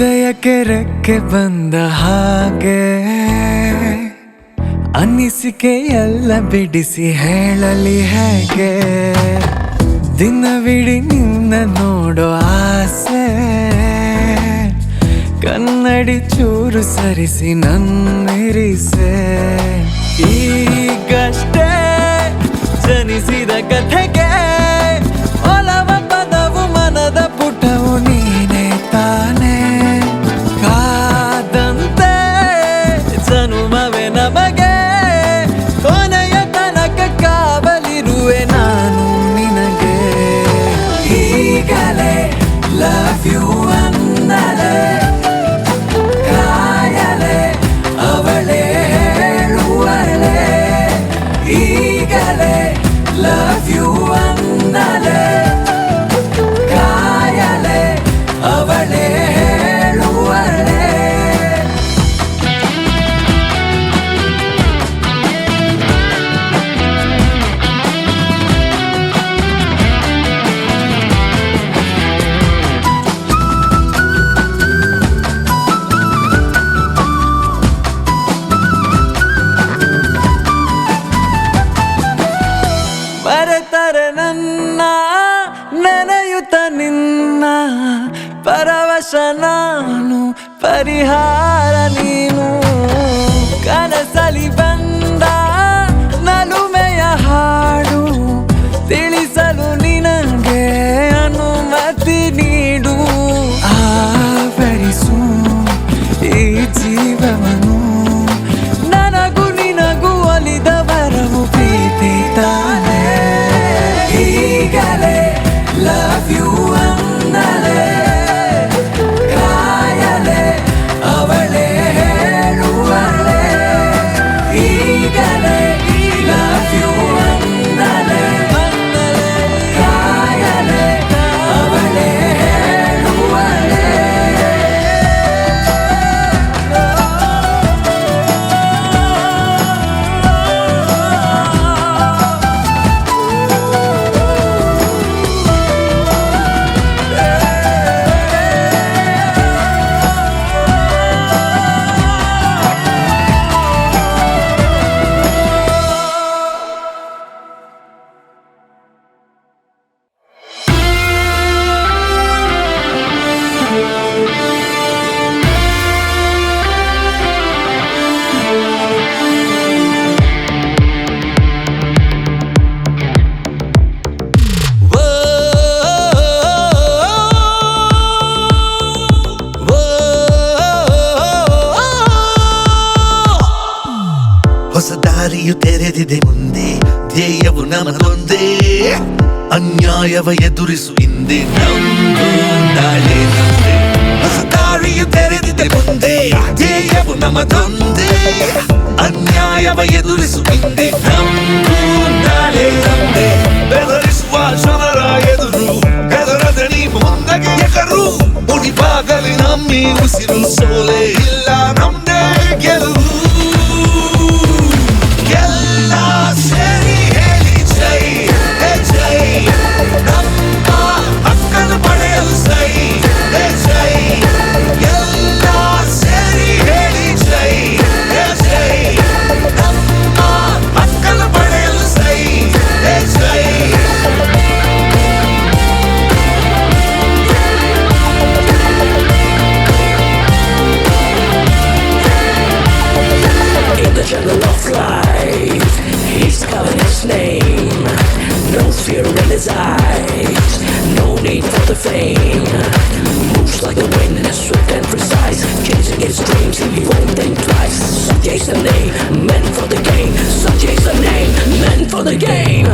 ಹೃದಯಕ್ಕೆ ರೆಕ್ಕೆ ಬಂದ ಹಾಗೆ ಅನಿಸಿಕೆ ಎಲ್ಲ ಬಿಡಿಸಿ ಹೇಳಲಿ ಹೇಗೆ ದಿನವಿಡೀ ನಿನ್ನ ನೋಡೋ ಆಸೆ ಕನ್ನಡಿ ಚೂರು ಸರಿಸಿ ನನ್ನಿರಿಸೆ ಈಗಷ್ಟೇ ಜನಿಸಿದ ಕಥೆಗೆ ಒಲವ ಪದವು ಮನದ ಪುಟವು ನೀನೇ ತಾನೇ ಕಾದಂತೆ ಜನುಮವೇ ನಮಗೆ ಕೊನೆಯ ತನಕ ಕಾವಲಿರುವೆ ನಾನು ನಿನಗೆ ಈಗಲೇ ಲವ್ ಯು ಅನ್ನಲೇ ಕಾಯಲೇ ಅವಳೇ ಹೇಳುವಳೆ ಈಗಲೇ ಲವ್ ಯು ಅನ್ನಲೇ ಕಾಯಲೇ ಅವಳೇ ಹೇಳುವಳೆ ಮರೆತರೆ ನನ್ನ ನೆನೆಯುತ್ತ ನಿನ್ನ ಪರವಶ ನಾನು ಪರಿಹಾರ ನೀನು ಕನಸಲಿ ಬಂದ ನಲುಮೆಯ ಹಾಡು ತಿಳಿಸಲು ನಿನಗೆ ಅನುಮತಿ ನೀಡು ಆವರಿಸು ಈ ಜೀವವನ್ನು ನನಗೂ ನಿನಗೂ ಒಲಿದ ವರವು ಪ್ರೀತಿ ತಾನೇ ಈಗಲೇ ಲವ್ ಯು ಅನ್ನಲೇ ಕಾಯಲೇ ಅವಳೇ ಹೇಳುವಳೆ ಈಗಲೇ ಲವ್ ಯು ಅನ್ನಲೇ ಕಾಯಲೇ ಅವಳೇ ಹೇಳುವಳೆ ಹೊಸ ದಾರಿಯು ತೆರೆದಿದೆ ಮುಂದೆ ಧ್ಯೇಯವು ನಮಗೊಂದೇ ಅನ್ಯಾಯವ ಎದುರಿಸು ಹಿಂದೆ ನಮ್ದು ನಾಳೆ ನಮ್ದೆ ಹೊಸ ದಾರಿಯು ತೆರೆದಿದೆ ಮುಂದೆ ಧ್ಯೇಯವು ನಮಗೊಂದೇ ಅನ್ಯಾಯವ ಎದುರಿಸು ಹಿಂದೆ ನಮ್ದು ನಾಳೆ ನಮ್ದೆ ಬೆದರಿಸುವ ಜನರ ಎದುರು ಹೆದರದ ನೀ ಮುಂದಗೆ ಎಕರು ಮುಡಿಪಾಗಲಿ ನಮ್ಮಿ ಉಸಿರು ಸೋಲೆ ಇಲ್ಲ ನಮ್ದೇ ಗೆಲುವು Fame moves like the wind, swift and precise, chasing his dreams. He won't think twice. Sanjay's the name, meant for the game. Sanjay's the name, meant for the game.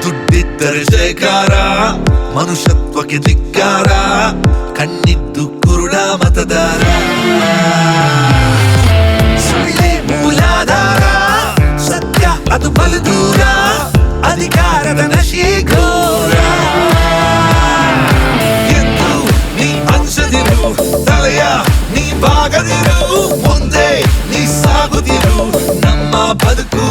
ದುಡ್ಡಿದ್ದರೆ ಜಯಕಾರ, ಮನುಷ್ಯತ್ವಕ್ಕೆ ಧಿಕ್ಕಾರ, ಕಣ್ಣಿದ್ದು ಕುರುಡ ಮತದಾರ. ಮೂಲಾಧಾರ ಸತ್ಯ ಅದು ಬಲು ದೂರ, ಅಧಿಕಾರದ ನಶೆ ಘೋರ. ಎಂದು ನೀ ಅಂಜದಿರು, ತಲೆಯ ನೀ ಬಾಗದಿರು, ಮುಂದೆ ನೀ ಸಾಗುತ್ತಿರು, ನಮ್ಮ ಬದುಕು